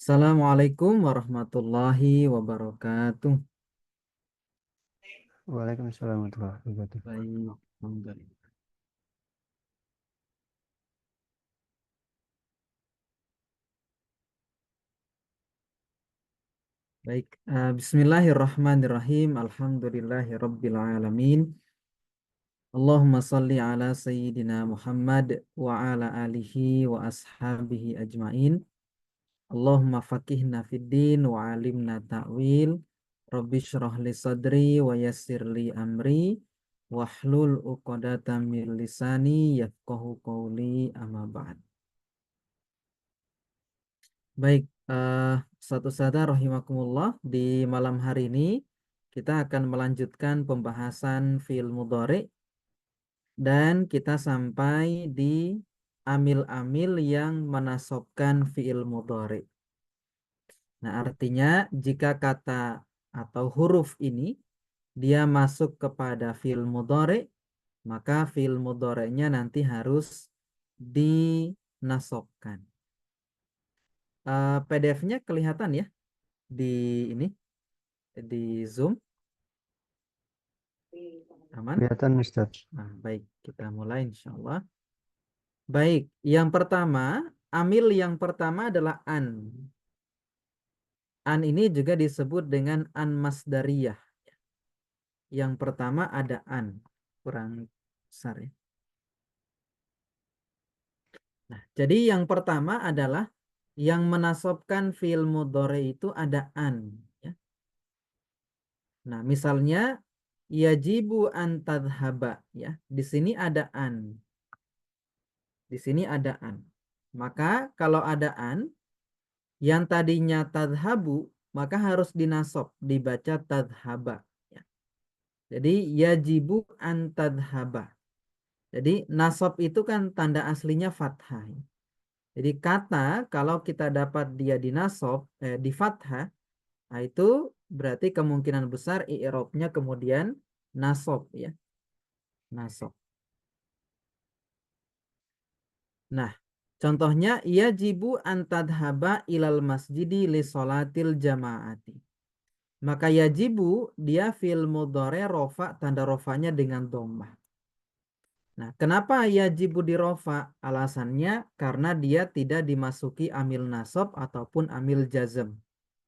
Assalamualaikum warahmatullahi wabarakatuh. Waalaikumsalam warahmatullahi wabarakatuh. Baik, alhamdulillah. Baik, Bismillahirrahmanirrahim. Alhamdulillahirabbil alamin. Allahumma salli ala sayyidina Muhammad wa ala alihi wa ashabihi ajmain. Allahumma faqihna fid din wa alimna ta'wil. Rabbi shrah li sadri wa yassir li amri wahlul 'uqdatam min lisani yafqahu qawli amma ba'd. Baik, satu sada rahimakumullah, di malam hari ini kita akan melanjutkan pembahasan fi'il mudhari dan kita sampai di amil-amil yang menasobkan fi'il mudhari. Nah, artinya jika kata atau huruf ini dia masuk kepada fi'il mudhari, maka fi'il mudhari'nya nanti harus dinasobkan. PDF-nya kelihatan ya di ini, di Zoom. Aman? Kelihatan Ustaz. Nah, baik, kita mulai insya Allah. Baik, yang pertama, amil yang pertama adalah an. An ini juga disebut dengan an masdariyah. Yang pertama ada an, kurang besar ya. Nah, jadi yang pertama adalah yang menasobkan fi'il mudhari itu ada an. Ya. Nah, misalnya yajibu an tadhaba, ya. Di sini ada an. Di sini ada an. Maka kalau ada an yang tadinya tadhabu, maka harus dinasob, dibaca tadhaba. Ya. Jadi yajibu an tadhaba. Jadi nasob itu kan tanda aslinya fathah. Jadi kata kalau kita dapat dia dinasob, di fathah, nah itu berarti kemungkinan besar i'rabnya kemudian nasob ya. Nasob. Nah, contohnya yajibu an tadhaba ilal masjidi li sholatil jamaati. Maka yajibu dia fil mudhari rofa, tanda rofanya dengan dhammah. Nah, kenapa yajibu di rofa? Alasannya karena dia tidak dimasuki amil nasab ataupun amil jazm.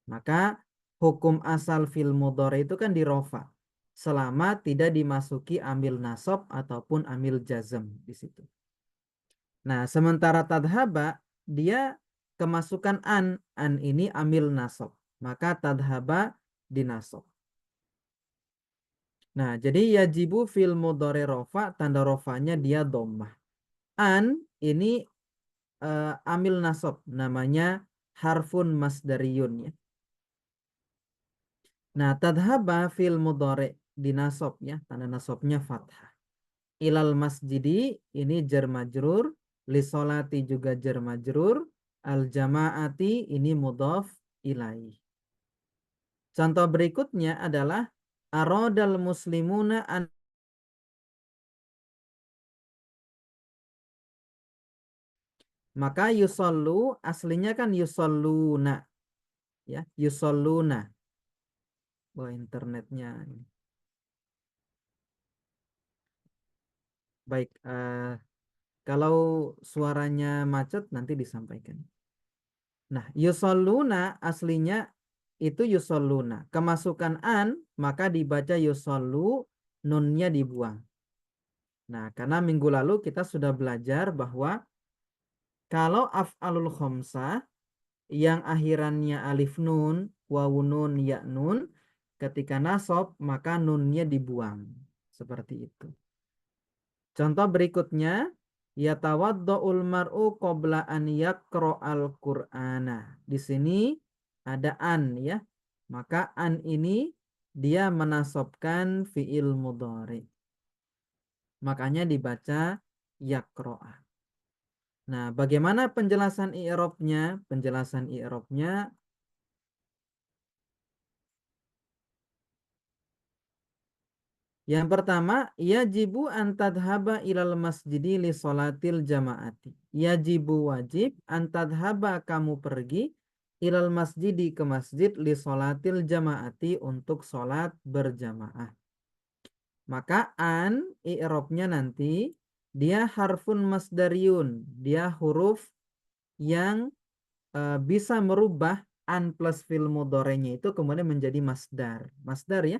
Maka hukum asal fil mudhari itu kan di rofa selama tidak dimasuki amil nasab ataupun amil jazm di situ. Nah, sementara tadhaba dia kemasukan an ini amil nasab. Maka tadhaba dinasab. Nah, jadi yajibu fil mudhari rofa, tanda rofanya dia dhammah. An ini amil nasab, namanya harfun masdariyun ya. Nah, tadhaba fil mudhari dinasab ya, tanda nasabnya fathah. Ilal masjidi ini jar majrur, li sholati juga jar majrur, al jamaati ini mudhaf ilaih. Contoh berikutnya adalah aradal muslimuna an, maka yusollu aslinya kan yusalluna ya, yusalluna. Wah, internetnya ini. Baik, kalau suaranya macet nanti disampaikan. Nah, yusalluna aslinya itu yusalluna. Kemasukan an maka dibaca yusallu, nunnya dibuang. Nah, karena minggu lalu kita sudah belajar bahwa kalau af'alul khamsah yang akhirannya alif nun, wawu nun, ya nun, ketika nasab maka nunnya dibuang. Seperti itu. Contoh berikutnya, yatawaddo'ul mar'u qabla an yaqra'al Qur'ana. Di sini ada an ya. Maka an ini dia menasobkan fi'il mudhari. Makanya dibaca yaqra'a. Nah, bagaimana penjelasan i'rabnya? Penjelasan i'rabnya yang pertama, yajibu an tadhaba ilal masjidi li sholatil jamaati. Yajibu wajib an tadhaba kamu pergi ilal masjidi ke masjid li sholatil jamaati untuk sholat berjamaah. Maka an i'robnya nanti dia harfun masdariyun, dia huruf yang bisa merubah an plus fi'il mudhari'nya itu kemudian menjadi masdar. Masdar ya.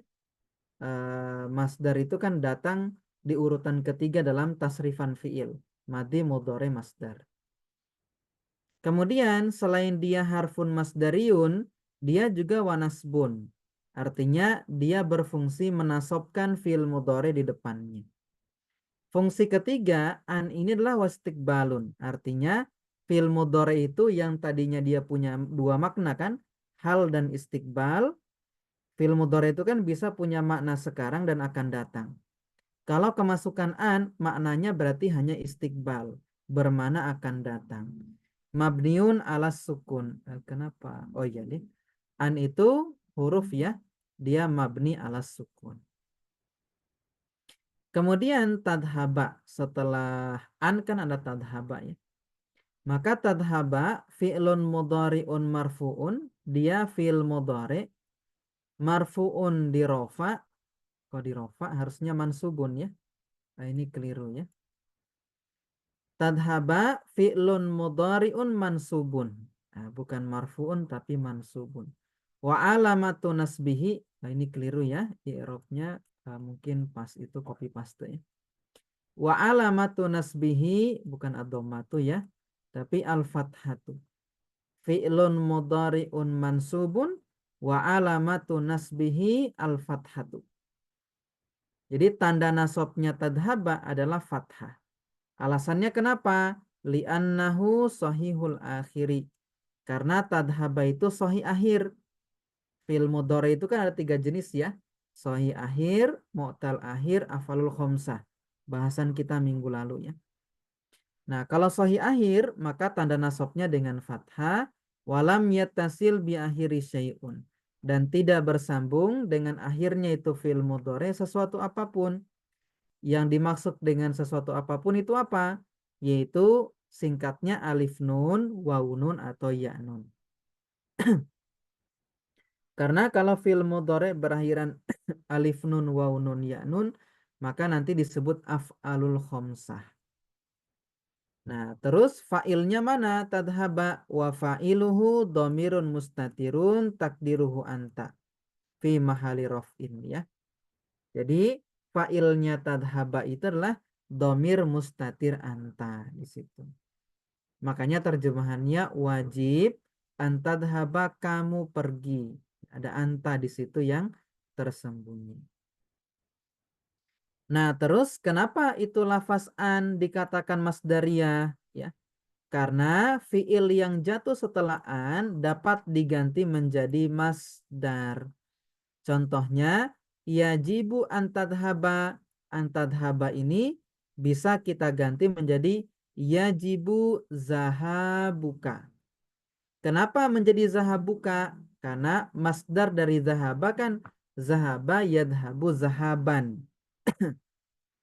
Masdar itu kan datang di urutan ketiga dalam tasrifan fi'il. Madi, mudhari, masdar. Kemudian selain dia harfun masdariyun, dia juga wanasbun. Artinya dia berfungsi menasobkan fi'il mudhari di depannya. Fungsi ketiga, an ini adalah wastikbalun. Artinya fi'il mudhari itu yang tadinya dia punya dua makna kan, hal dan istiqbal. Fi'il mudhari itu kan bisa punya makna sekarang dan akan datang. Kalau kemasukan an, maknanya berarti hanya istiqbal, bermana akan datang. Mabniun alas sukun. Kenapa? Oh iya deh. An itu huruf ya, dia mabni alas sukun. Kemudian tadhaba, setelah an kan ada tadhaba ya. Maka tadhaba fi'lun mudhari'un marfu'un, dia fi'il mudhari' marfu'un dirofa. Kok dirofa harusnya mansubun ya. Nah, ini keliru ya. Tadhaba fi'lun mudhari'un mansubun. Nah, bukan marfu'un tapi mansubun. Wa alamatu nasbihi. Nah, ini keliru ya. I'rabnya mungkin pas itu copy paste ya. Wa alamatu nasbihi bukan ad-dhammatu ya, tapi al-fathatu. Fi'lun mudhari'un mansubun wa alamatu nasbihi al-fathatu. Jadi tanda nasabnya tadhaba adalah fathah. Alasannya kenapa? Li'annahu sahihul akhiri. Karena tadhaba itu sahih akhir. Fil mudhari itu kan ada 3 jenis ya. Sahih akhir, mu'tal akhir, afalul khomsah. Bahasan kita minggu lalu ya. Nah, kalau sahih akhir, maka tanda nasabnya dengan fathah. Walam yattasil bi akhiri syai'un. Dan tidak bersambung dengan akhirnya itu fil mudhari sesuatu apapun. Yang dimaksud dengan sesuatu apapun itu apa? Yaitu singkatnya alif nun, waw nun, atau ya nun. Karena kalau fi'il mudhari berakhiran alif nun, waw nun, ya nun, maka nanti disebut af'alul khomsah. Nah, terus fa'ilnya mana? Tadhaba wa fa'iluhu domirun mustatirun takdiruhu anta fi mahali raf'in ya. Jadi fa'ilnya tadhaba itu adalah domir mustatir anta di situ. Makanya terjemahannya wajib antadhaba kamu pergi. Ada anta di situ yang tersembunyi. Nah, terus kenapa itu lafaz an dikatakan masdariyah ya? Karena fiil yang jatuh setelah an dapat diganti menjadi masdar. Contohnya yajibu antadhaba. Antadhaba ini bisa kita ganti menjadi yajibu zahabuka. Kenapa menjadi zahabuka? Karena masdar dari zahaba kan zahaba yadhabu zahaban.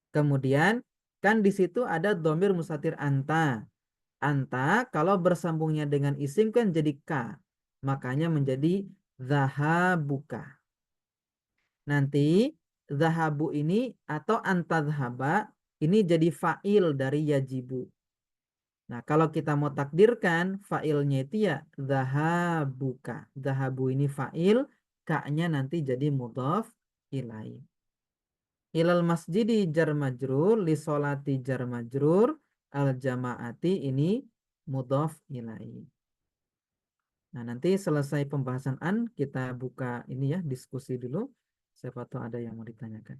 Kemudian kan di situ ada domir mustatir anta. Anta kalau bersambungnya dengan isim kan jadi ka. Makanya menjadi zahabuka. Nanti zahabu ini atau antadhaba ini jadi fa'il dari yajibu. Nah, kalau kita mau takdirkan fa'ilnya itu ya zahabuka. Zahabu ini fa'il, ka-nya nanti jadi mudhaf ilaih. Ilal masjidi jar majrur, li sholati jar majrur, al jamaati ini mudhaf ilaih. Nah, nanti selesai pembahasan an, kita buka ini ya, diskusi dulu. Siapa tahu ada yang mau ditanyakan.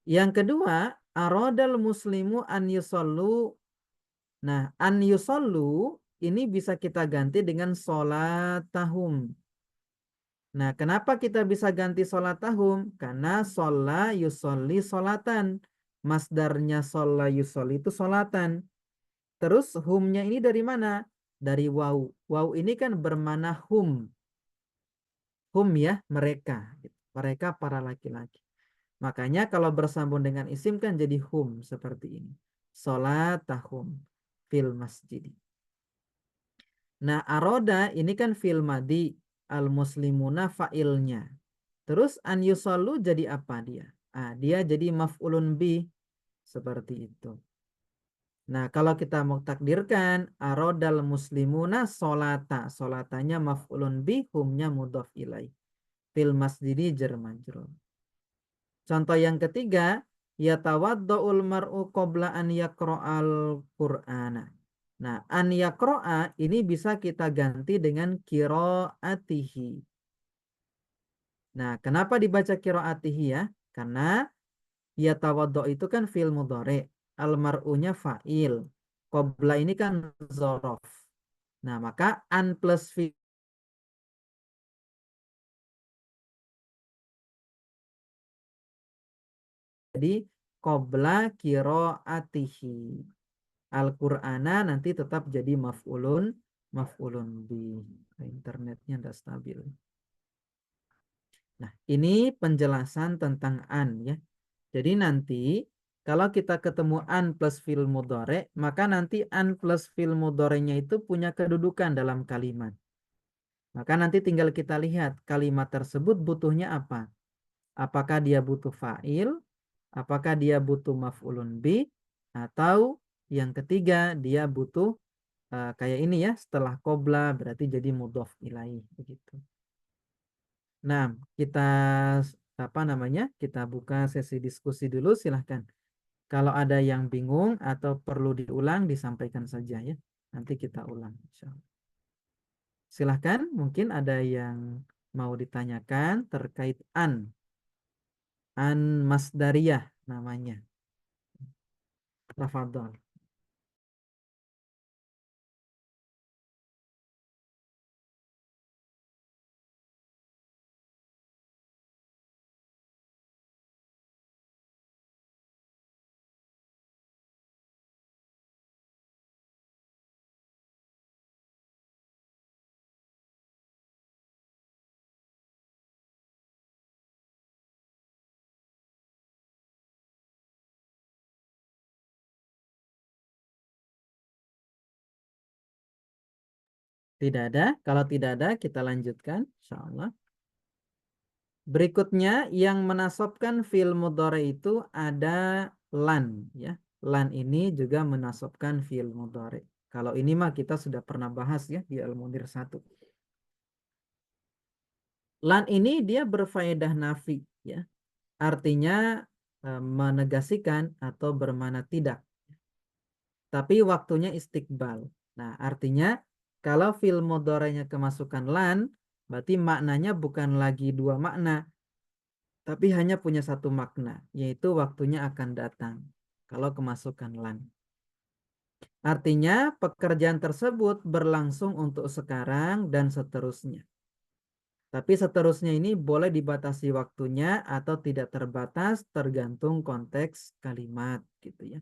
Yang kedua, aradal muslimu an yusallu. Nah, an yusallu ini bisa kita ganti dengan sholatahum. Nah, kenapa kita bisa ganti sholatahum? Karena sholla yusolli sholatan. Masdarnya sholla yusolli itu sholatan. Terus humnya ini dari mana? Dari waw. Waw ini kan bermana hum. Hum ya, mereka. Mereka para laki-laki. Makanya kalau bersambung dengan isim kan jadi hum seperti ini. Sholatahum fil masjid. Nah, aroda ini kan fi'il madi, al-muslimuna fa'ilnya. Terus an yusallu jadi apa dia? Ah, dia jadi maf'ulun bih seperti itu. Nah, kalau kita mau takdirkan arodal muslimuna solata, solatanya maf'ulun bih, humnya mudhof ilaih. Fil masjidi jar majrur. Contoh yang ketiga, yatawaddaul mar'u qabla an yaqra'al Qur'ana. Nah, an yaqra'a ini bisa kita ganti dengan qiraatihi. Nah, kenapa dibaca qiraatihi ya? Karena yatawadda itu kan fi'il mudhari, al mar'unya fa'il. Qabla ini kan zorof. Nah, maka an plus fi jadi qabla qiraatihi. Al-Qur'ana nanti tetap jadi maf'ulun bi. Internetnya tidak stabil. Nah, ini penjelasan tentang an ya. Jadi nanti kalau kita ketemu an plus fi'il mudhari, maka nanti an plus fi'il mudhari'nya itu punya kedudukan dalam kalimat. Maka nanti tinggal kita lihat kalimat tersebut butuhnya apa. Apakah dia butuh fa'il, apakah dia butuh maf'ulun bi, atau yang ketiga dia butuh kayak ini ya, setelah qobla berarti jadi mudhof ilaih begitu. Nah, kita apa namanya? Kita buka sesi diskusi dulu, silahkan. Kalau ada yang bingung atau perlu diulang disampaikan saja ya. Nanti kita ulang insyaallah. Silahkan, mungkin ada yang mau ditanyakan terkait an masdariyah namanya. Tafadhol. Tidak ada. Kalau tidak ada, kita lanjutkan insyaallah. Berikutnya yang menasobkan fi'il mudhari itu ada lan ya. Lan ini juga menasobkan fi'il mudhari. Kalau ini mah kita sudah pernah bahas ya di Al-Munir 1. Lan ini dia berfaedah nafi ya. Artinya menegasikan atau bermakna tidak. Tapi waktunya istiqbal. Nah, artinya kalau fi'il mudhari'nya kemasukan lan, berarti maknanya bukan lagi dua makna, tapi hanya punya satu makna, yaitu waktunya akan datang kalau kemasukan lan. Artinya pekerjaan tersebut berlangsung untuk sekarang dan seterusnya. Tapi seterusnya ini boleh dibatasi waktunya atau tidak terbatas tergantung konteks kalimat gitu ya.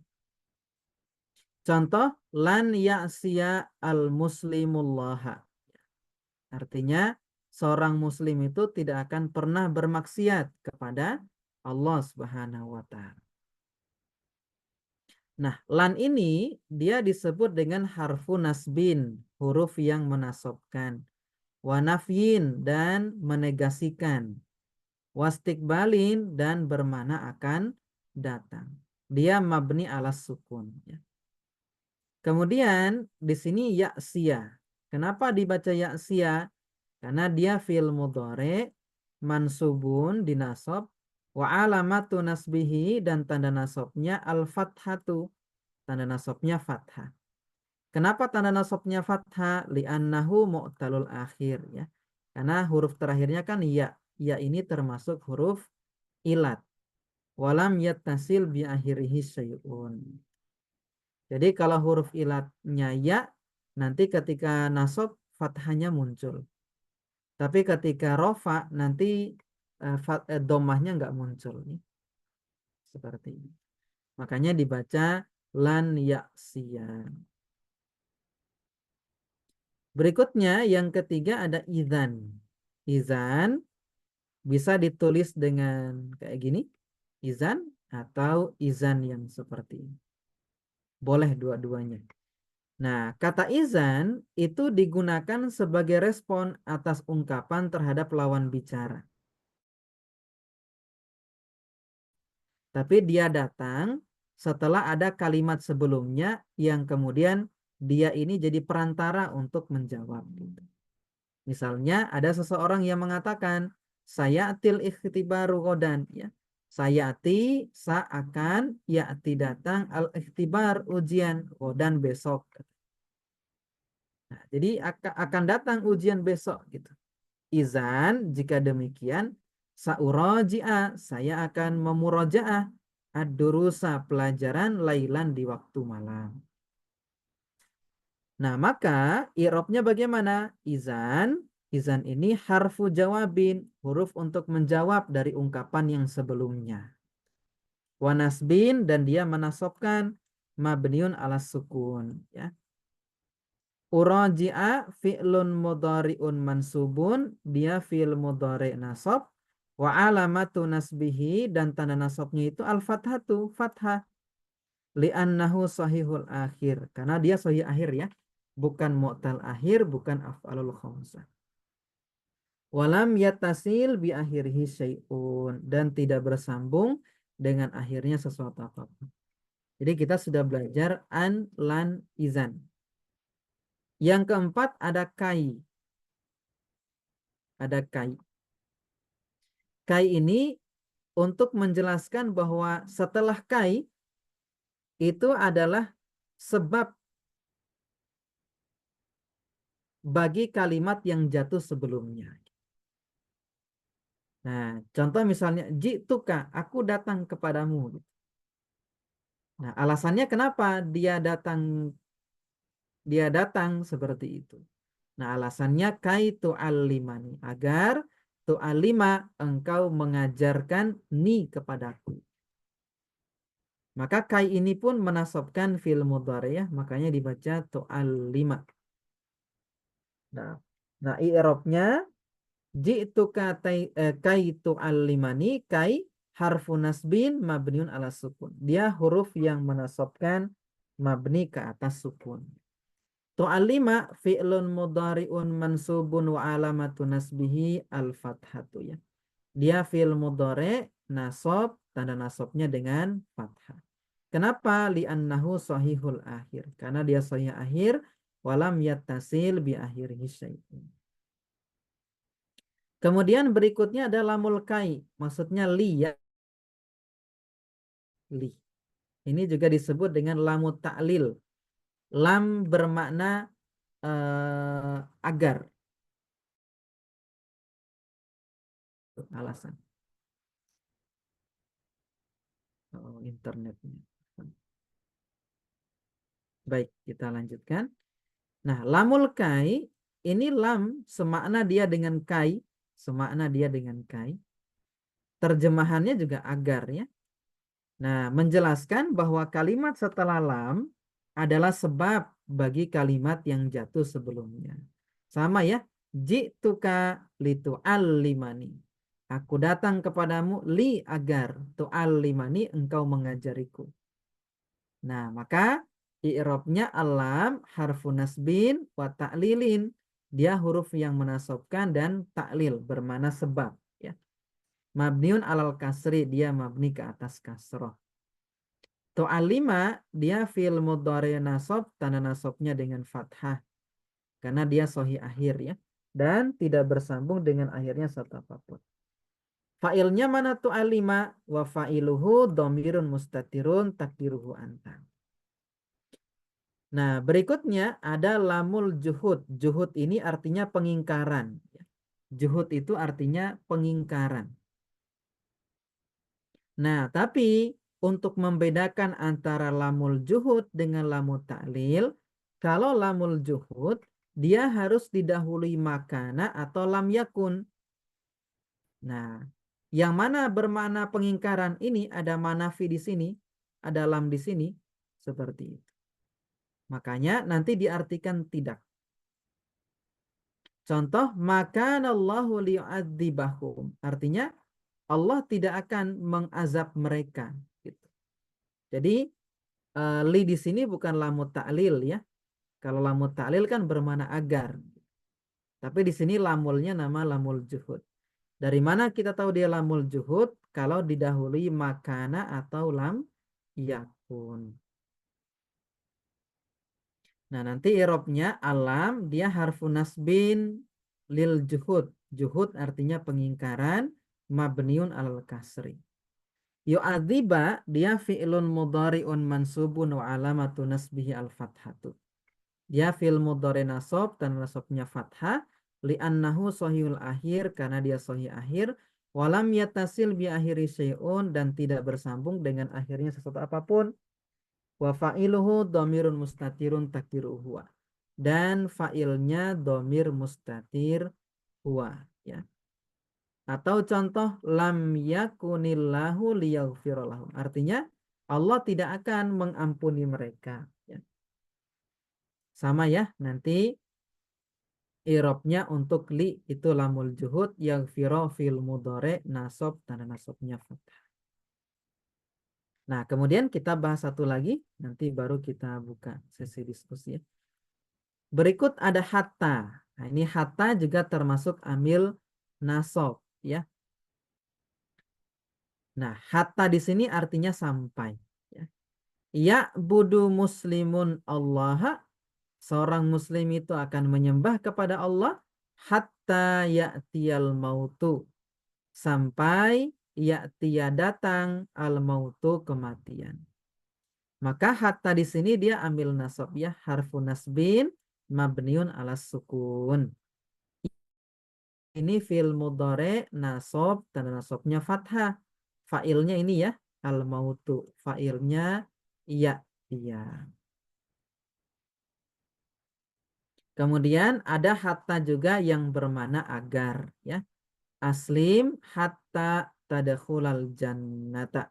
Contoh lan ya'siya al muslimullaha. Artinya seorang muslim itu tidak akan pernah bermaksiat kepada Allah Subhanahu wa taala. Nah, lan ini dia disebut dengan harfu nasbin, huruf yang menasobkan, wanafyin dan menegasikan, wastikbalin dan bermana akan datang. Dia mabni alas sukun. Ya. Kemudian di sini ya'siya. Kenapa dibaca ya'siya? Karena dia fi'il mudhari mansubun dinasab wa alamatu nasbihi dan tanda nasabnya al-fathatu. Tanda nasabnya fathah. Kenapa tanda nasabnya fathah? Li'annahu mu'talul akhir ya. Karena huruf terakhirnya kan ya. Ya ini termasuk huruf ilat. Walam yattasil bi akhirihi syai'un. Jadi kalau huruf ilatnya ya, nanti ketika nasab fathahnya muncul. Tapi ketika rofa nanti domahnya nggak muncul. Seperti ini. Makanya dibaca lan yaksian. Berikutnya yang ketiga ada izan. Izan bisa ditulis dengan kayak gini. Izan atau izan yang seperti ini. Boleh dua-duanya. Nah, kata izan itu digunakan sebagai respon atas ungkapan terhadap lawan bicara. Tapi dia datang setelah ada kalimat sebelumnya yang kemudian dia ini jadi perantara untuk menjawab. Misalnya ada seseorang yang mengatakan, saya atil ikhtibaru godan. Ya. Saya akan, ya'ti datang, al-ikhtibar ujian godan besok. Nah, jadi akan datang ujian besok gitu. Izan, jika demikian, sa'uraji'a, saya akan memurojaah ad-durusa pelajaran lailan di waktu malam. Nah, maka i'rabnya bagaimana? Izan ini harfu jawabin, huruf untuk menjawab dari ungkapan yang sebelumnya. Wanasbin, dan dia menasobkan mabniun ala sukun, ya. Uraji'a fi'lun mudhari'un mansubun, dia fi'l mudhari' nasab, wa alamatu nasbihi, dan tanda nasabnya itu al-fathatu, fathah, li'annahu sahihul akhir, karena dia sahih akhir ya, bukan mu'tal akhir, bukan af'alul khamsah. Walam yattasil bi akhirih syai'un, dan tidak bersambung dengan akhirnya sesuatu apapun. Jadi kita sudah belajar an, lan, izan. Yang keempat ada kai. Ada kai. Kai ini untuk menjelaskan bahwa setelah kai itu adalah sebab bagi kalimat yang jatuh sebelumnya. Nah, contoh misalnya jituka, aku datang kepadamu. Nah, alasannya kenapa dia datang seperti itu. Nah, alasannya kai tu'allimani, agar tu'allima, engkau mengajarkan ni kepadaku. Maka kai ini pun menasabkan fi'il mudhari ya, makanya dibaca tu'allima. Nah, i'rabnya ji'tuka kai tu'allimani, kai harfu nasbin mabniun ala sukun. Dia huruf yang menasabkan mabni ke atas sukun. Tu'allima fi'lun mudhari'un mansubun wa alamatu nasbihi al-fathatu ya. Dia fi'il mudhari' nasab, tanda nasabnya dengan fathah. Kenapa? Li'annahu sahihul akhir. Karena dia sahih akhir, walam yattasil bi akhirihi syai'un. Kemudian berikutnya ada lamul kai, maksudnya li ya. Li. Ini juga disebut dengan lamu ta'lil. Lam bermakna agar. Alasan. Oh, internetnya. Baik, kita lanjutkan. Nah, lamul kai, ini lam semakna dia dengan kai. Semakna dia dengan kai. Terjemahannya juga agar ya. Nah, menjelaskan bahwa kalimat setelah lam adalah sebab bagi kalimat yang jatuh sebelumnya. Sama ya, ji'tuka litu'allimani. Aku datang kepadamu li agar tu'allimani, engkau mengajariku. Nah, maka i'rabnya alam harfu nasbin wa ta'lilin. Dia huruf yang menasabkan dan ta'lil bermana sebab ya. Mabniun alal kasri, dia mabni ke atas kasroh. Tu'allima, dia fi'il mudhari nasab, tanda nasabnya dengan fathah. Karena dia sahih akhir ya. Dan tidak bersambung dengan akhirnya satu apapun. Fa'ilnya mana tu'allima? Wa fa'iluhu dhamirun mustatirun takdiruhu anta. Nah, berikutnya ada lamul juhud. Juhud ini artinya pengingkaran. Juhud itu artinya pengingkaran. Nah, tapi untuk membedakan antara lamul juhud dengan lamul ta'lil, kalau lamul juhud, dia harus didahului makana atau lam yakun. Nah, yang mana bermakna pengingkaran ini, ada manafi di sini, ada lam di sini, seperti itu. Makanya nanti diartikan tidak. Contoh, makanallahu liyu'adzibahum. Artinya, Allah tidak akan mengazab mereka. Gitu. Jadi, li di sini bukan lamu ta'lil ya. Kalau lamul ta'lil kan bermakna agar. Tapi di sini lamulnya nama lamul juhud. Dari mana kita tahu dia lamul juhud? Kalau didahului makana atau lam yakun. Nah, nanti irobnya alam dia harfu nasbin lil juhud. Juhud artinya pengingkaran, mabniun alal kasri. Yu'adziba dia fi'lun mudhari'un mansubun wa alamatu nasbihi al-fathatu. Dia fi'l mudhari nasab dan nasabnya fathah li'annahu sahihul akhir karena dia sahih akhir walam yatasil bi akhiri syai'un dan tidak bersambung dengan akhirnya sesuatu apapun. Wa fa'iluhu dhamirun mustatirun takdiru huwa. Dan fa'ilnya dhamir mustatir huwa, ya. Atau contoh lam yakunillahu liyaghfiralahum. Artinya Allah tidak akan mengampuni mereka, ya. Sama ya, nanti irobnya untuk li itu lamul juhud yaghfiro fil mudhari nasab tanda nasabnya fathah. Nah, kemudian kita bahas satu lagi, nanti baru kita buka sesi diskusi ya. Berikut ada hatta. Nah, ini hatta juga termasuk amil nasab ya. Nah, hatta di sini artinya sampai ya. Ya budu muslimun Allah, seorang muslim itu akan menyembah kepada Allah hatta ya'tiyal mautu, sampai ya'tiya datang al mautu kematian. Maka hatta di sini dia ambil nasab ya, harfu nasbin mabniun alas sukun. Ini fil mudhari nasab, tanda nasabnya fathah. Fa'ilnya ini ya, al mautu. Fa'ilnya iya, iya. Kemudian ada hatta juga yang bermakna agar ya. Aslim hatta tadkhulal jannata.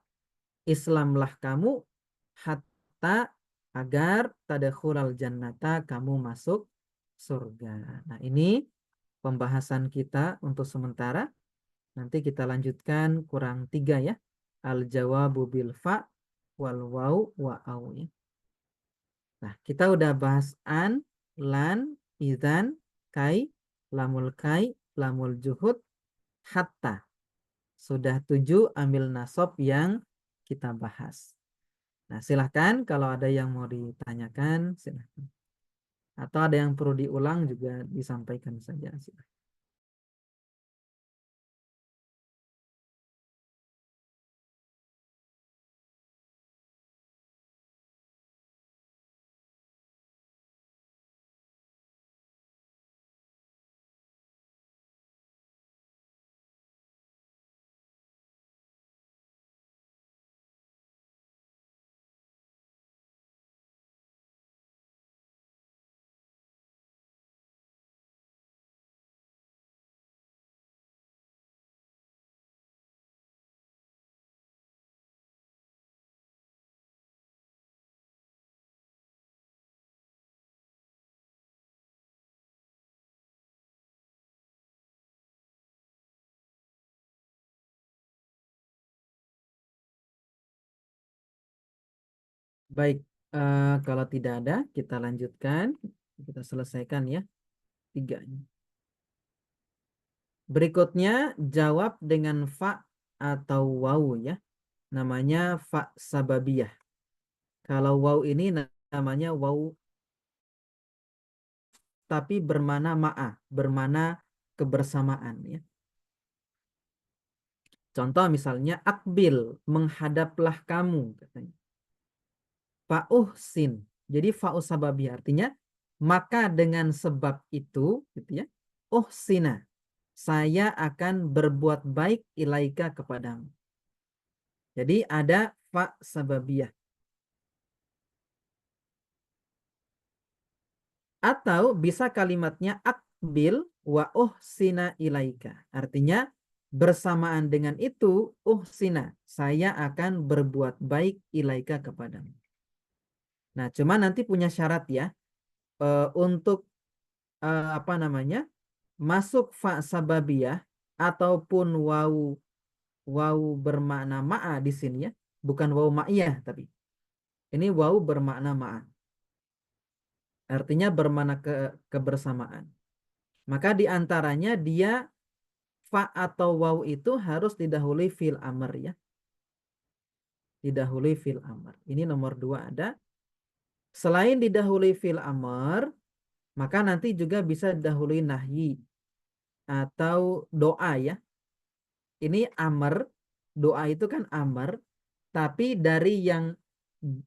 Islamlah kamu hatta agar tadkhulal jannata kamu masuk surga. Nah, ini pembahasan kita untuk sementara. Nanti kita lanjutkan kurang 3 ya. Al-jawabu bil fa wal waw wa au ya. Nah, kita udah bahas an, lan, idzan, kai, lamul juhud, hatta. Sudah 7 ambil nasab yang kita bahas. Nah, silahkan kalau ada yang mau ditanyakan, silahkan. Atau ada yang perlu diulang juga disampaikan saja. Silahkan. Baik, kalau tidak ada, kita lanjutkan. Kita selesaikan ya, 3. Berikutnya, jawab dengan fa atau waw ya. Namanya fa sababiyah. Kalau waw ini namanya waw tapi bermana ma'a, bermana kebersamaan ya. Contoh misalnya akbil, menghadaplah kamu katanya. Fa'uhsin. Jadi fa'u sababiyah artinya maka dengan sebab itu gitu ya. Uhsina. Saya akan berbuat baik ilaika kepadamu. Jadi ada fa sababiyah. Atau bisa kalimatnya akbil wa uhsina ilaika. Artinya bersamaan dengan itu uhsina. Saya akan berbuat baik ilaika kepadamu. Nah, cuma nanti punya syarat ya. Untuk apa namanya? Masuk fa sababiyah ataupun waw bermakna ma'a di sini ya, bukan waw ma'iyah tapi ini waw bermakna ma'a. Artinya bermakna kebersamaan. Maka di antaranya dia fa atau waw itu harus didahului fil amr ya. Didahului fil amr. Ini nomor dua ada. Selain didahului fil amr, maka nanti juga bisa didahului nahyi atau doa ya. Ini amr, doa itu kan amr, tapi dari yang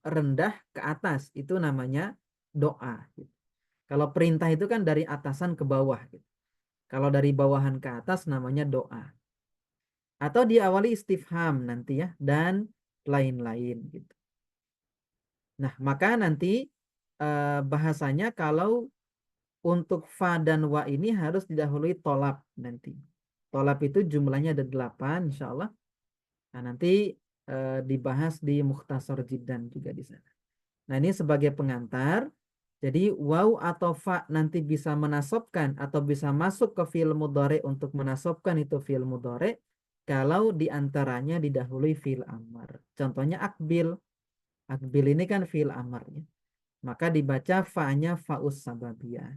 rendah ke atas itu namanya doa. Kalau perintah itu kan dari atasan ke bawah. Kalau dari bawahan ke atas namanya doa. Atau diawali istifham nanti ya dan lain-lain gitu. Nah, maka nanti bahasanya kalau untuk fa dan wa ini harus didahului tolap nanti. Tolap itu jumlahnya ada 8 insya Allah. Nah, nanti dibahas di Mukhtasar Jiddan juga di sana. Nah, ini sebagai pengantar. Jadi waw atau fa nanti bisa menasobkan atau bisa masuk ke fi'il mudhari untuk menasobkan itu fi'il mudhari kalau diantaranya didahului fi'il amr. Contohnya akbil. Akbil ini kan fi'il amr ya. Maka dibaca fa-nya faus sababiyah.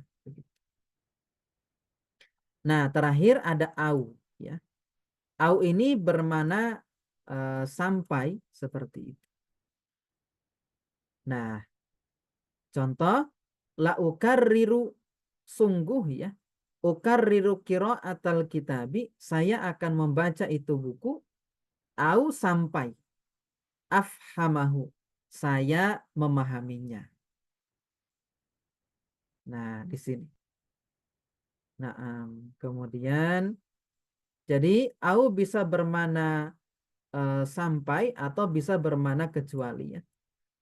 Nah, terakhir ada au ya. Au ini bermana sampai seperti itu. Nah, contoh la ukarriru sungguh ya. Ukarriru qiraatal kitabi, saya akan membaca itu buku au sampai afhamahu. Saya memahaminya. Nah, di sini. Nah, kemudian jadi au bisa bermana sampai atau bisa bermana kecuali ya.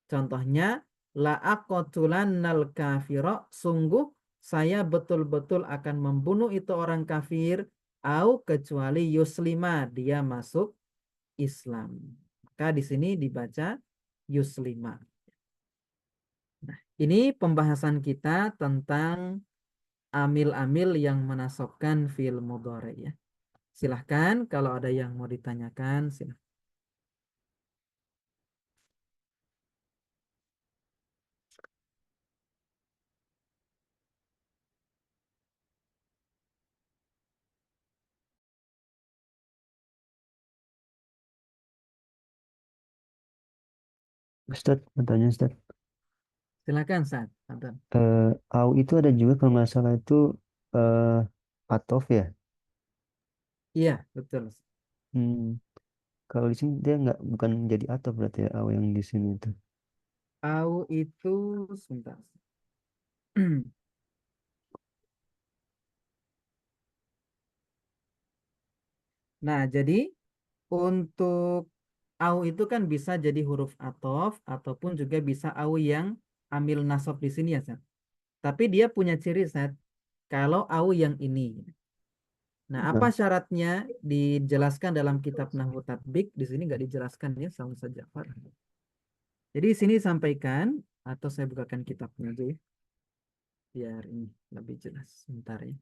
Contohnya la aqtulannal kafiro, sungguh saya betul-betul akan membunuh itu orang kafir au kecuali yuslima dia masuk Islam. Maka di sini dibaca yuslima. Nah, ini pembahasan kita tentang amil-amil yang menasobkan fi'il mudhari ya. Silahkan kalau ada yang mau ditanyakan silahkan. Ustadz, bertanya Ustadz. Silakan saat. Anton. Au itu ada juga kalau nggak salah itu atof ya. Iya, betul. Hmm, kalau di sini dia nggak bukan jadi atof berarti ya au yang di sini itu. Au itu sebentar. Nah, jadi untuk au itu kan bisa jadi huruf atof ataupun juga bisa au yang amil nasab di sini ya, Sat. Tapi dia punya ciri, Sat. Kalau au yang ini. Nah, apa Nah, syaratnya dijelaskan dalam kitab Nahwu Tatbik? Di sini nggak dijelaskan ya, sama saja. Jadi di sini sampaikan atau saya bukakan kitabnya aja ya, biar ini lebih jelas. Sebentar ya.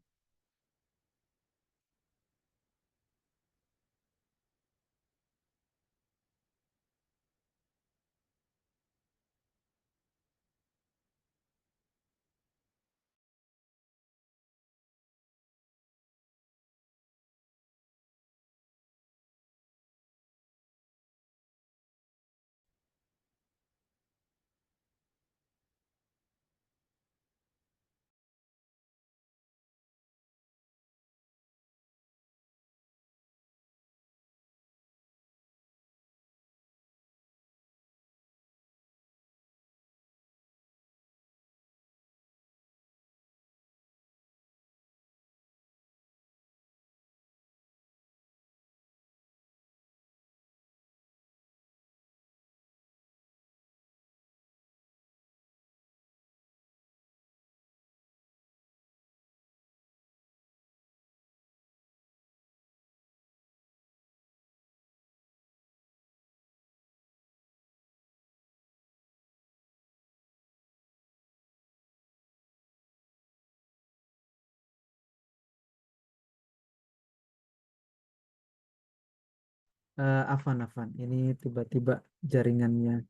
Afan, Afan. Ini tiba-tiba jaringannya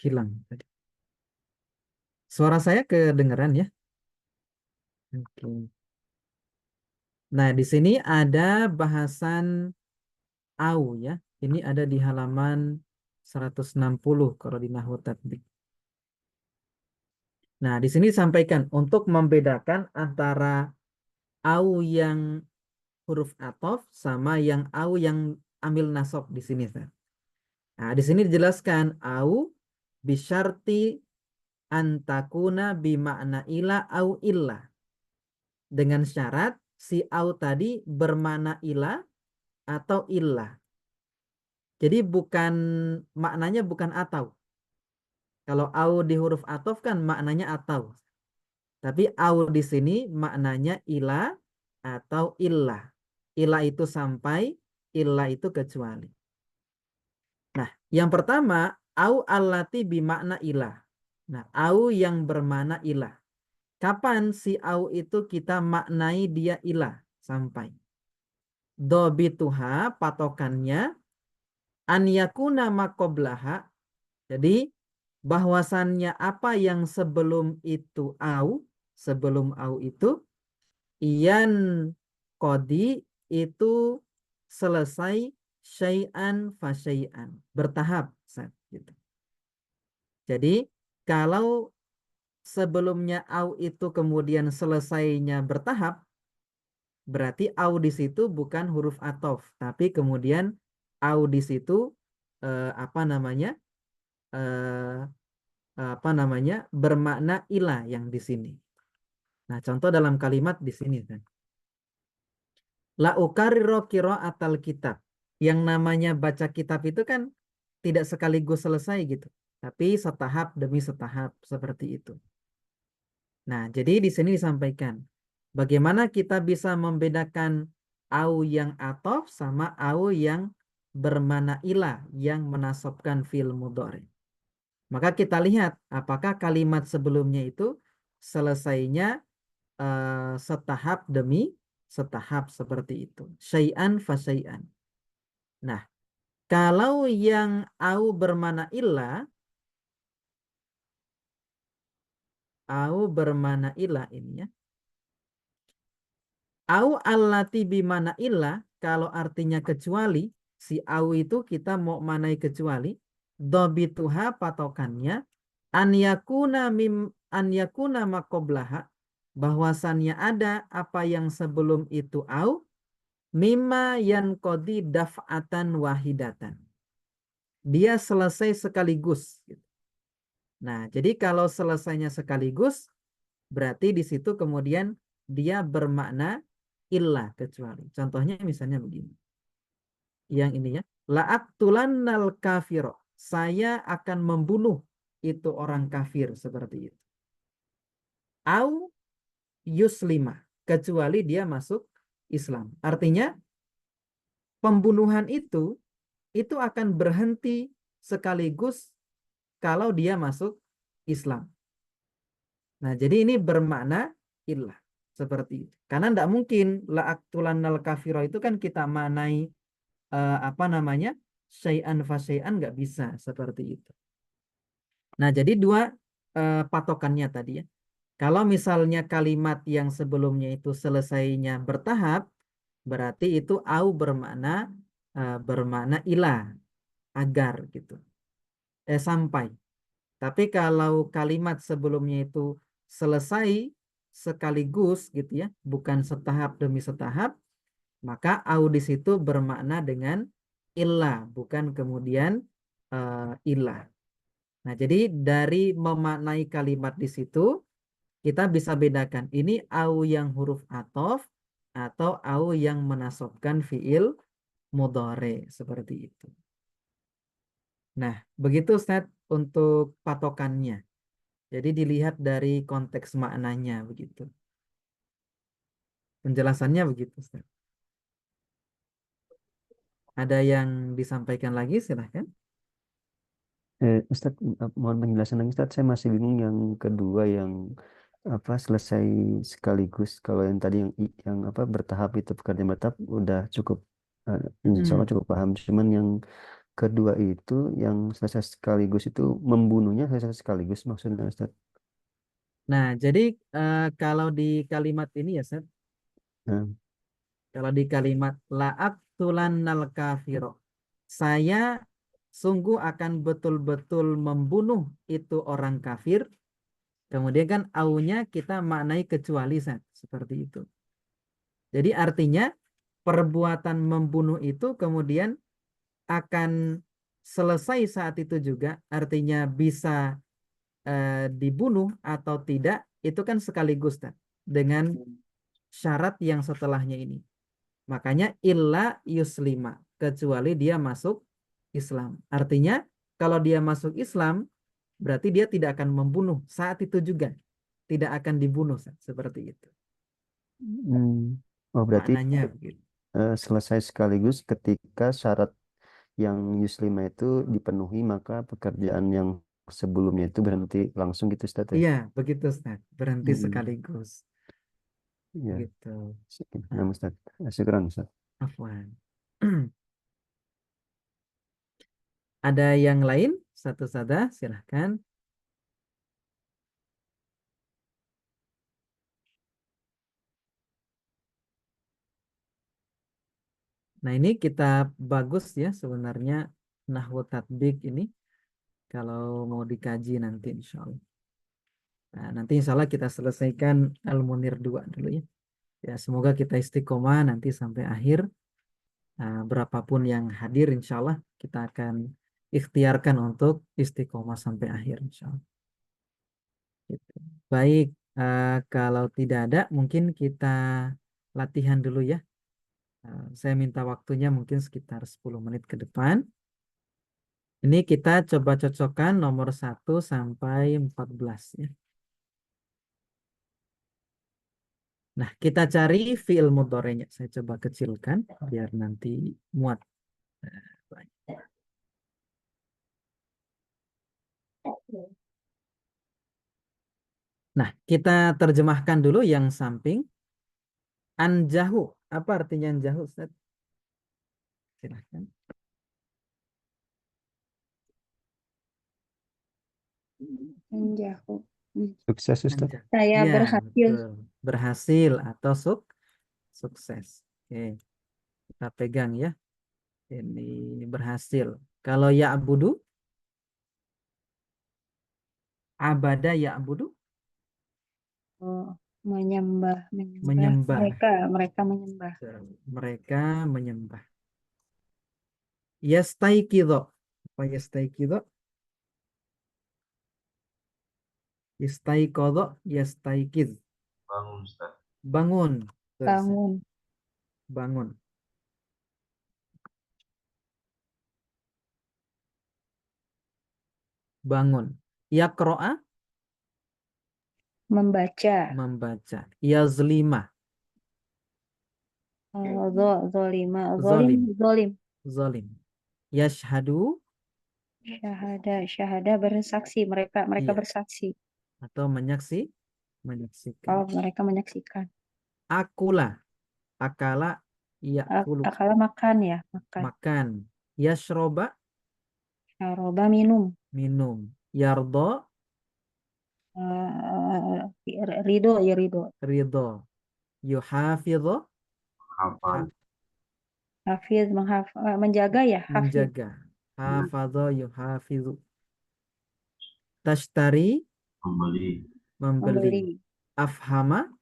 hilang tadi. Suara saya kedengeran ya? Oke. Nah, di sini ada bahasan au ya. Ini ada di halaman 160 kalau di Nahwu Tatbik. Nah, di sini disampaikan untuk membedakan antara au yang huruf athof sama yang au yang ambil nasab di sini, Ustaz. Nah, di sini dijelaskan au bisyarti antakuna bimakna ila au illa. Dengan syarat si au tadi bermakna ila atau illah. Jadi bukan maknanya bukan atau. Kalau au di huruf athof kan maknanya atau. Tapi au di sini maknanya ila atau illah. Ila itu sampai, illah itu kecuali. Nah, yang pertama au allati bimakna ilah. Nah, au yang bermakna ilah. Kapan si au itu kita maknai dia ilah sampai? Dobituha patokannya an yakuna makoblaha. Jadi bahwasannya apa yang sebelum itu au, sebelum au itu iyan kodi itu selesai syai'an fa syai'an, bertahap, gitu. Jadi kalau sebelumnya au itu kemudian selesainya bertahap, berarti au di situ bukan huruf atof, tapi kemudian au di situ apa namanya apa namanya bermakna ilah yang di sini. Nah, contoh dalam kalimat di sini kan. La ukariro kiro atal kitab. Yang namanya baca kitab itu kan tidak sekaligus selesai gitu, tapi setahap demi setahap seperti itu. Nah, jadi di sini disampaikan bagaimana kita bisa membedakan au yang atof sama au yang bermana ilah yang menasabkan fi'il mudhari. Maka kita lihat apakah kalimat sebelumnya itu selesainya setahap demi setahap seperti itu. Syai'an fa syai'an. Nah, kalau yang au bermana ilah, au bermana ilah ini ya. Au allati bimana ilah, kalau artinya kecuali, si au itu kita mau manai kecuali, dobituha patokannya, an yakuna mim an yakuna makoblaha, bahwasannya ada apa yang sebelum itu au, mimma yan kodi daf'atan wahidatan. Dia selesai sekaligus. Nah, jadi kalau selesainya sekaligus, berarti di situ kemudian dia bermakna illah kecuali. Contohnya misalnya begini. Yang ini ya. La'aktulannal kafiro. Saya akan membunuh itu orang kafir seperti itu. Au yuslima. Kecuali dia masuk Islam. Artinya pembunuhan itu akan berhenti sekaligus kalau dia masuk Islam. Nah, jadi ini bermakna illah seperti itu. Karena tidak mungkin la'aktulannal kafiro itu kan kita manai apa namanya syai'an fa syai'an nggak bisa seperti itu. Nah, jadi dua patokannya tadi ya. Kalau misalnya kalimat yang sebelumnya itu selesainya bertahap, berarti itu au bermakna ilah agar gitu. Sampai. Tapi kalau kalimat sebelumnya itu selesai sekaligus gitu ya, bukan setahap demi setahap, maka au di situ bermakna dengan illah, bukan kemudian ilah. Nah, jadi dari memaknai kalimat di situ kita bisa bedakan ini au yang huruf atof atau au yang menasobkan fiil mudhore seperti itu. Nah, begitu Ustaz untuk patokannya. Jadi dilihat dari konteks maknanya begitu. Penjelasannya begitu, Ustaz. Ada yang disampaikan lagi, silahkan. Ustadz, mohon penjelasan lagi Ustadz, saya masih bingung yang kedua yang apa selesai sekaligus. Kalau yang tadi yang apa bertahap itu pekerjaan bertahap udah cukup, insya Allah Hmm. cukup paham. Cuman yang kedua itu yang selesai sekaligus itu membunuhnya selesai sekaligus maksudnya Ustadz. Nah, jadi kalau di kalimat ini ya, Ustaz, Nah, kalau di kalimat la'aqtulannal kafiro, saya sungguh akan betul-betul membunuh itu orang kafir. Kemudian kan aunya kita maknai kecuali, Ustaz, seperti itu. Jadi artinya perbuatan membunuh itu kemudian akan selesai saat itu juga, artinya bisa dibunuh atau tidak, itu kan sekaligus kan dengan syarat yang setelahnya ini. Makanya illa yuslima, kecuali dia masuk Islam. Artinya kalau dia masuk Islam, berarti dia tidak akan membunuh saat itu juga. Tidak akan dibunuh seperti itu. oh berarti Maknanya begitu. selesai sekaligus ketika syarat yang Yuslima itu dipenuhi, maka pekerjaan yang sebelumnya itu berhenti langsung gitu Ustaz ya. Iya, begitu Ustaz. Berhenti Hmm, sekaligus. ya. Gitu. Nah, Nah, Ustaz. Syukran, Ustaz. afwan. Ada yang lain? Satu sada, silahkan. Nah, ini kita bagus ya sebenarnya nahwu tatbik ini kalau mau dikaji nanti insya Allah. Nah, nanti insya Allah kita selesaikan Al-Munir 2 dulu ya. Ya, semoga kita istiqomah nanti sampai akhir. Nah, berapapun yang hadir insya Allah kita akan ikhtiarkan untuk istiqomah sampai akhir insya Allah. Gitu. Baik, kalau tidak ada mungkin kita latihan dulu ya. Saya minta waktunya mungkin sekitar 10 menit ke depan. Ini kita coba cocokkan nomor 1 sampai 14 ya. Nah, kita cari fi'il mudhari'nya. Saya coba kecilkan biar nanti muat. Nah, kita terjemahkan dulu yang samping. Anjahu. Apa artinya anjahu, Ustaz? Silahkan. Menjauh. Sukses, Ustaz. Anjahu. Saya Ya, berhasil. betul. Berhasil atau sukses. Oke, kita pegang ya. Ini berhasil. Kalau ya abudu, abada ya abudu, Oh, menyembah, menyembah. menyembah. Mereka menyembah. Mereka menyembah. Yastaikido. Apa yastaikido? Yastaikodo, yastaikid. Bangun, Ustaz. Bangun. Terus, Bangun, bangun. Bangun. Yakro'a, membaca. membaca. Yazlima, Zolima, zolim, zolim. zolim. Zolim. Yashhadu, Syahada bersaksi. Mereka iya. bersaksi. Atau menyaksikan. Oh, mereka menyaksikan. Akula, akala, yakulu, Akala makan ya, makan. makan. Yashroba, Aroba minum. minum. Yardo, Ridho, ya ridho. ridho. Yuhafidho, Hafal. Hafiz, menjaga ya, hafiz. menjaga. Hafadho, yuhafidhu. Tashtari, Membeli. membeli. Membeli. Afhama,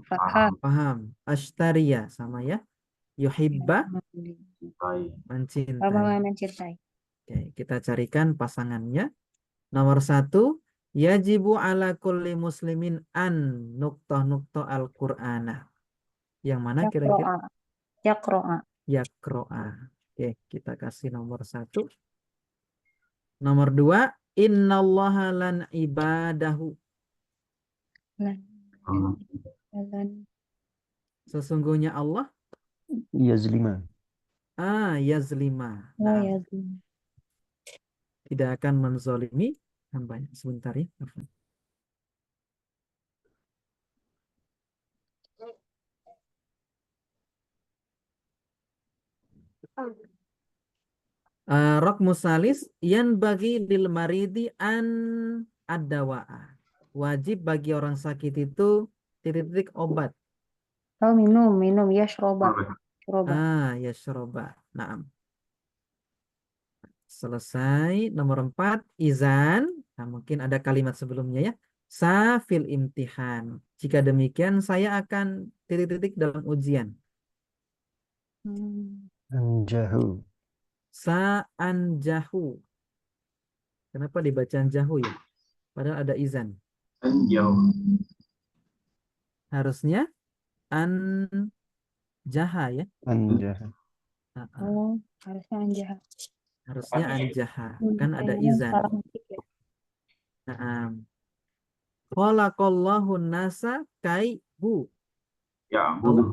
Faham. paham. Ashtariya, sama ya. Yuhibba, Membeli. Sukai. mencintai. Mencintai. Oke, kita carikan pasangannya. Nomor 1, yajibu ala kulli muslimin an nuktoh al-Qur'ana. Yang mana kira-kira? Yakro'a. Yakro'a. Yakro'a. Oke, kita kasih nomor 1. Nomor 2, innallaha lan ibadahu. Lan, Hmm. lan. Sesungguhnya Allah Yazlima. yazlima. Oh Nah, ya, tidak akan menzolimi hambanya. Sebentar ya. Rok musalis yan bagi lil maridi an ad-dawa'a. wajib bagi orang sakit itu titik-titik obat. Oh, minum, yashroba. Apa? Shroba. Ya syroba. Naam. Selesai. Nomor 4, izan. Nah, mungkin ada kalimat sebelumnya ya. Sa fil imtihan. Jika demikian saya akan titik-titik dalam ujian. Hmm. Anjahu. Sa anjahu. Kenapa dibaca anjahu ya? Padahal ada izan. Jauh. Harusnya anjaha ya. Anjahu. Nah, Oh, harusnya anjah. harusnya anjaha. Hmm, Kan ada kayaknya izan. salah ngetik ya. Nah, khalaqallahu nasa bu. Ya, Allah buduh.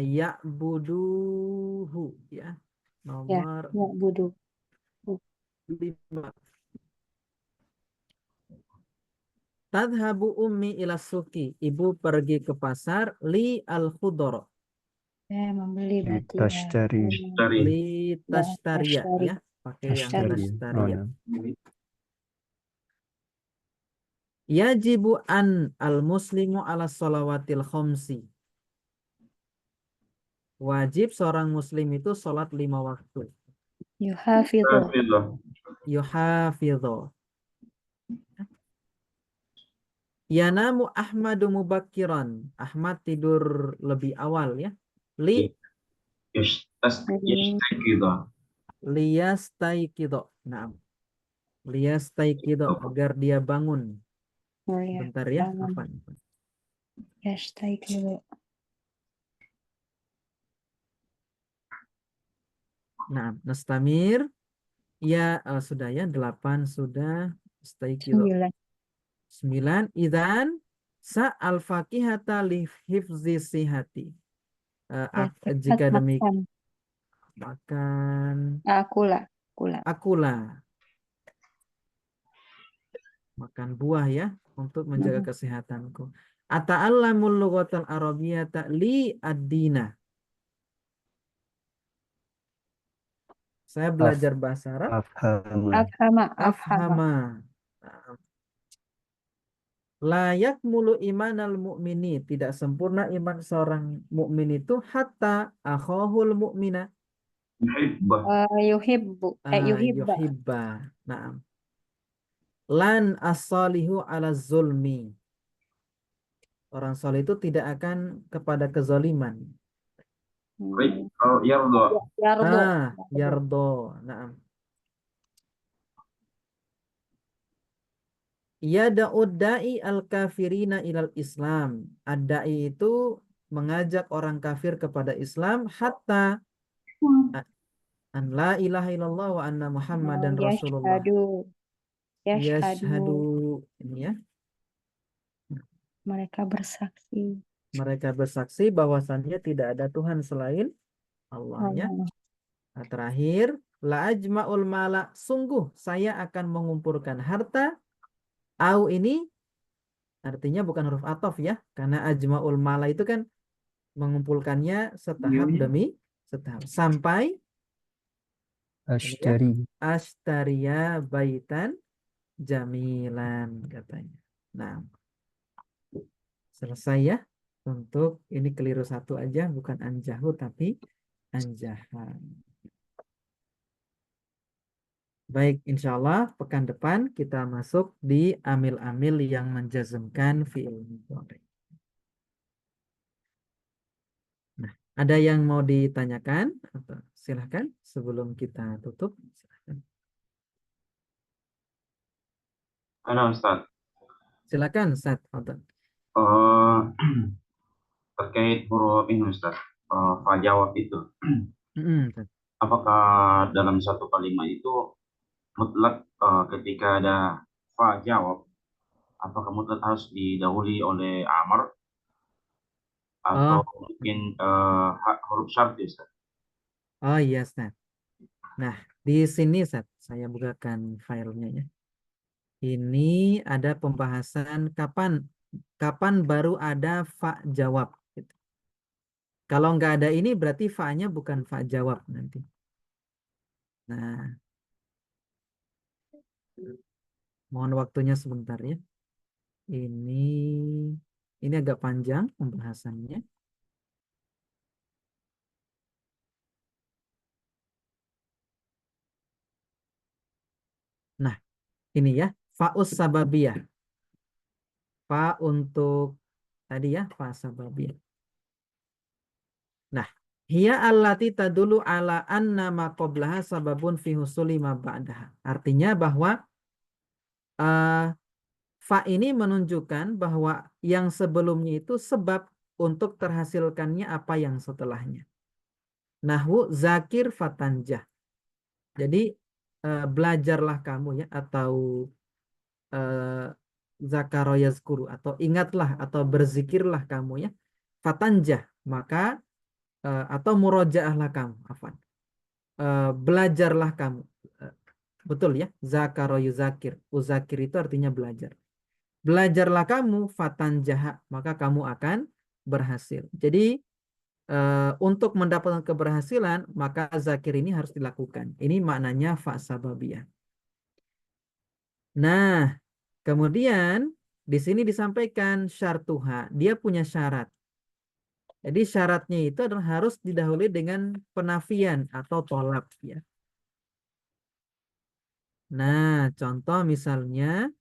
ya buduhu ya. Ya, Nomor ya, budu. 5. Tadhabu ummi ila suki. Ibu pergi ke pasar li al khudoro. Membeli berarti ya. Tashtari. Dari Li Ya, tashtaria tashtari. ya. Pakai yang Tashtari. Oh, tashtaria. ya. Yajibu an al muslimu ala salawatil khomsi. Wajib seorang muslim itu sholat 5 waktu. Yuhafidhu. Hafizah. Yuhafidho. Yanamu Ahmadu mubakiran. Ahmad tidur lebih awal ya. Li Yastaiqidha. liyastaikido. Nah, liyastaikido agar dia bangun. Oh ya, Bentar ya. bangun. Apa? Yastaiqidhu. Nah, nastamir. Ya, sudah ya. 8 sudah. Staikido. 9. 9. Idan sa'al fakihata li hifzi sihati. Ya, cepat Jika makan. makan Akula. akulah. Makan buah ya untuk menjaga kesehatanku. Ata'allamul lughatal arabiyyata li ad-dina. Saya belajar bahasa Arab. Afhama. Afhama. Afhama. Layak mulu imanal mu'mini. Tidak sempurna iman seorang mukmin itu hatta akhahul mu'mina Yuhibbah. Yuhibbu. Yuhibba. yuhibba. Nah, lan as-salihu ala zulmi. Orang soleh itu tidak akan kepada kezaliman. Yarda. Yardo. Yardo. Nah, yada'ud da'i al-kafirina ilal Islam. Ad-da'i itu mengajak orang kafir kepada Islam hatta an la ilaha illallah wa anna muhammadan rasulullah. Yashhadu. Yashhadu. Ini ya. Mereka bersaksi. Mereka bersaksi bahwasannya tidak ada Tuhan selain Allah ya. Allah. Nah, terakhir, la ajma'ul mala. Sungguh saya akan mengumpulkan harta. Au ini artinya bukan huruf ataf ya. Karena ajma'ul mala itu kan mengumpulkannya setahap demi setahap. Sampai Ashtari. Astaria baitan jamilan katanya. Nah, selesai ya. Untuk ini keliru satu aja. Bukan anjahu tapi anjahan. Baik, insya Allah pekan depan kita masuk di amil-amil yang menjazmkan fi'il mudhari. Nah, ada yang mau ditanyakan? Atau silahkan sebelum kita tutup. Silahkan, Karena Ustaz, silakan Ustaz. Fadhal. eh, terkait huruf ini Ustaz, fa jawab itu. Ustaz. Apakah dalam satu kalimat itu mutlak ketika ada fa jawab, apakah mutlak harus didahului oleh amar atau Oh, mungkin huruf syarat ya, Ustaz? oh iya Ustaz. Nah, di sini Ustaz, saya bukakan filenya ya. Ini ada pembahasan kapan baru ada fa jawab. Gitu. Kalau nggak ada ini berarti fa-nya bukan fa jawab nanti. Nah, mohon waktunya sebentar ya. Ini agak panjang pembahasannya. Nah, ini ya, faus sababiyah. Fa untuk tadi ya, fa sababiyah. Nah, hiya allati tadulu ala anna ma qablaha sababun fi husuli ma ba'daha. Artinya bahwa eh, fa ini menunjukkan bahwa yang sebelumnya itu sebab untuk terhasilkannya apa yang setelahnya. Nahwu zakir fatanjah. Jadi belajarlah kamu ya, atau eh, zakaro yazkuru, atau ingatlah atau berzikirlah kamu ya, fatanjah, maka atau murojaahlah kamu, afwan. Belajarlah kamu. Eh, Betul ya, zakaro yuzakir. Uzakir itu artinya belajar. Belajarlah kamu fatanjaha, maka kamu akan berhasil. Jadi untuk mendapatkan keberhasilan, maka zakir ini harus dilakukan. Ini maknanya fa sababiyah. Nah, kemudian di sini disampaikan syartuha, dia punya syarat. Jadi syaratnya itu adalah harus didahului dengan penafian atau tolak ya. Nah, contoh misalnya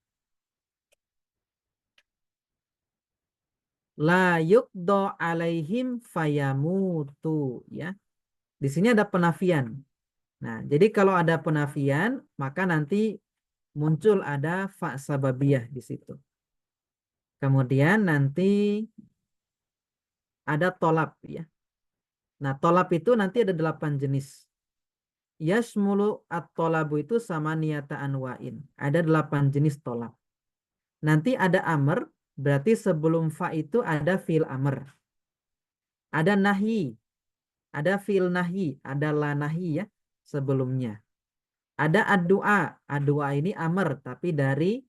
la yukdo alaihim fayamutu ya. Di sini ada penafian. Nah, jadi kalau ada penafian, maka nanti muncul ada fa sababiyah di situ. Kemudian nanti ada tolap ya. Nah, tolap itu nanti ada 8 jenis. Yasmulu at-tolabu itu sama niyata anwa'in. Ada 8 jenis tolap. Nanti ada amr, berarti sebelum fa itu ada fil amr. Ada nahi, ada fil nahi, ada la nahi ya sebelumnya. Ada ad-du'a. Ad-du'a ini amr tapi dari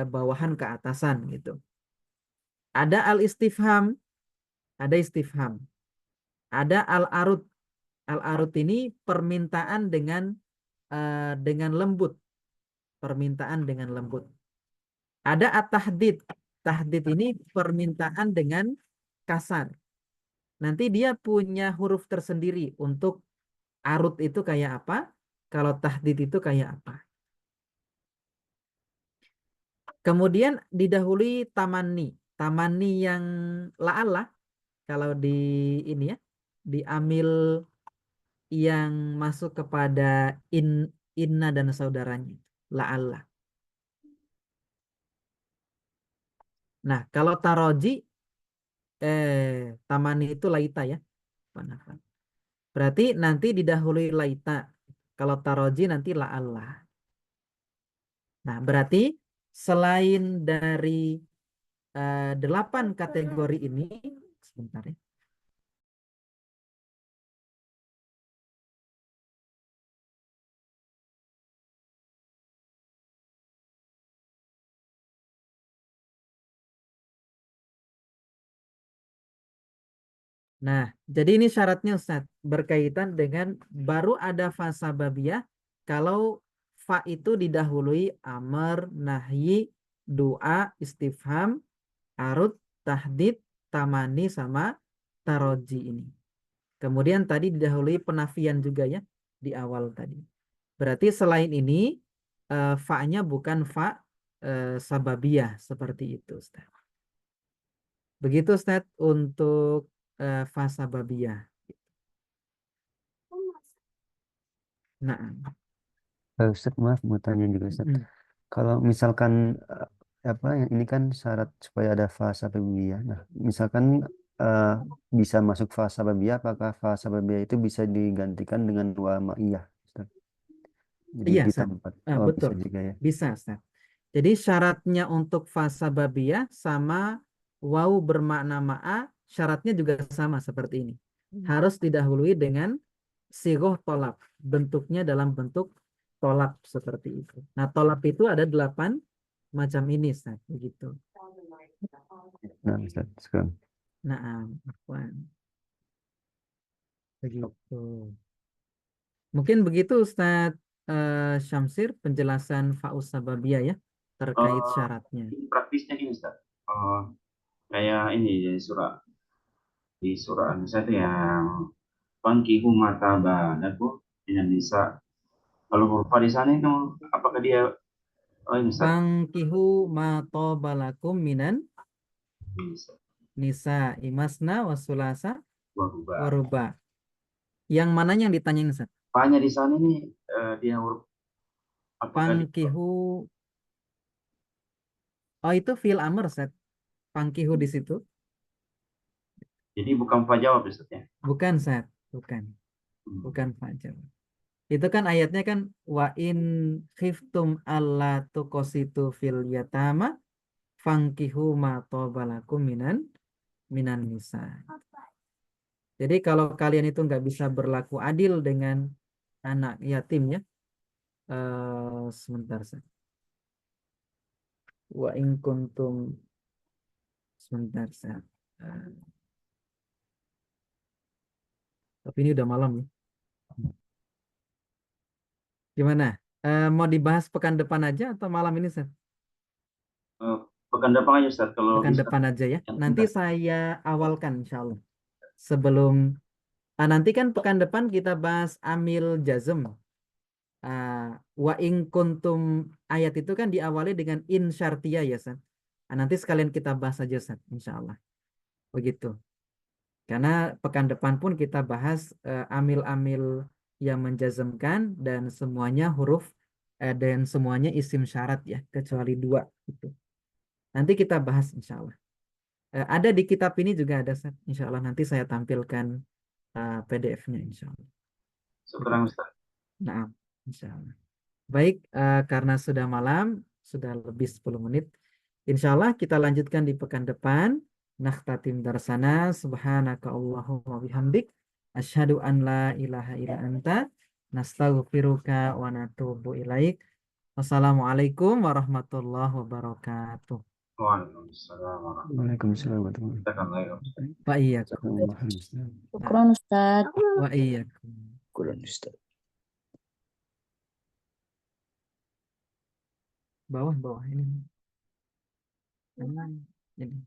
bawahan ke atasan gitu. Ada al-istifham, ada istifham. Ada al-arud. Al-arud ini permintaan dengan lembut, permintaan dengan lembut. Ada at-tahdid. Tahdid ini permintaan dengan kasar. Nanti dia punya huruf tersendiri untuk arud itu kayak apa, kalau tahdid itu kayak apa. Kemudian didahului tamani. Tamani yang la'alla, kalau di ini ya, diambil yang masuk kepada inna dan saudaranya. La'alla. Nah, kalau taroji, tamani itu laita ya. Berarti nanti didahului laita. Kalau taroji nanti la'alla. Nah, berarti selain dari 8 kategori ini, sebentar ya. Nah, jadi ini syaratnya Ustaz, berkaitan dengan baru ada fa sababiyah kalau fa itu didahului amar, nahyi, doa, istifham, arud, tahdid, tamani sama taroji ini. Kemudian tadi didahului penafian juga ya di awal tadi. Berarti selain ini fa-nya bukan fa sababiyah seperti itu Ustaz. Begitu Ustaz untuk fa sababiyah. Nah, Ustaz, maaf mau tanya juga Ustaz. Kalau misalkan apa yang ini kan syarat supaya ada fasa babiyah. Nah, misalkan eh, bisa masuk fasa babiyah, apakah fasa babiyah itu bisa digantikan dengan dua ma'iyah, Ustaz? Jadi iya di Ustaz. tempat Betul. bisa juga ya. Bisa Ustaz. Jadi syaratnya untuk fa sababiyah sama waw bermakna ma'a, syaratnya juga sama seperti ini. Harus didahului dengan sigoh tolap. Bentuknya dalam bentuk tolap seperti itu. Nah, tolap itu ada 8 macam ini, Ustaz. Begitu. Nah, Ustaz, sekarang. Nah, afwan. Begitu. Mungkin begitu Ustaz Syamsir penjelasan faus sababiyah ya terkait Eh, syaratnya. praktisnya gini Ustaz. Kayak ini di surah An-Nisa itu yang fankihu mata balakum minan nisa. Kalau huruf fa di sana itu apakah dia ini Ustaz? Fangkihu ma tobalakum minan Bisa. nisa imasna wasulasa Berubah. waruba. Yang mananya yang ditanyain Ustaz? Fa-nya di sana ini dia huruf apakah dia Fangkihu, oh itu fi'il amr Ustaz. Fangkihu di situ. jadi bukan fa jawab Ustaz ya? Bukan Ustaz, bukan. Hmm. Bukan fajar. Itu kan ayatnya kan wa in khiftum alla tuqsitu fil yatama fangkihu ma tobalakum minan nisa. Jadi kalau kalian itu nggak bisa berlaku adil dengan anak yatim ya, sebentar Ustaz. Wa in kuntum, sebentar Ustaz. Tapi ini udah malam ya. Gimana? Mau dibahas pekan depan aja atau malam ini Ustaz? Eh, pekan depan aja Ustaz kalau Pekan bisa. depan aja ya. Yang Nanti penting. saya awalkan insya Allah. Sebelum nanti kan pekan depan kita bahas amil jazm. Wa in kuntum ayat itu kan diawali dengan in syartiyah ya Ustaz. Nanti sekalian kita bahas aja Ustaz, insya Allah. Begitu. Karena pekan depan pun kita bahas amil-amil yang menjazmkan dan semuanya huruf dan semuanya isim syarat ya, kecuali dua itu. Nanti kita bahas insya Allah. Ada di kitab ini juga ada Ustaz. Insya Allah nanti saya tampilkan PDF-nya insya Allah. Syukran Begitu. Ustaz. Nah, insya Allah. Baik, karena sudah malam, sudah lebih 10 menit. Insya Allah kita lanjutkan di pekan depan. Nakhtatim darsana. Subhanaka Allahumma bihamdik. Asyhadu an la ilaha illa anta. Nastaghfiruka wa natubu ilaik. Wassalamualaikum warahmatullahi wabarakatuh. Waalaikumsalam warahmatullahi Waalaikumsalam warahmatullahi wabarakatuh. Wa iyyakum. wabarakatuh. Syukron Ustaz. Wa iyyakum. Kurang Ustaz. Bawah ini. Ini.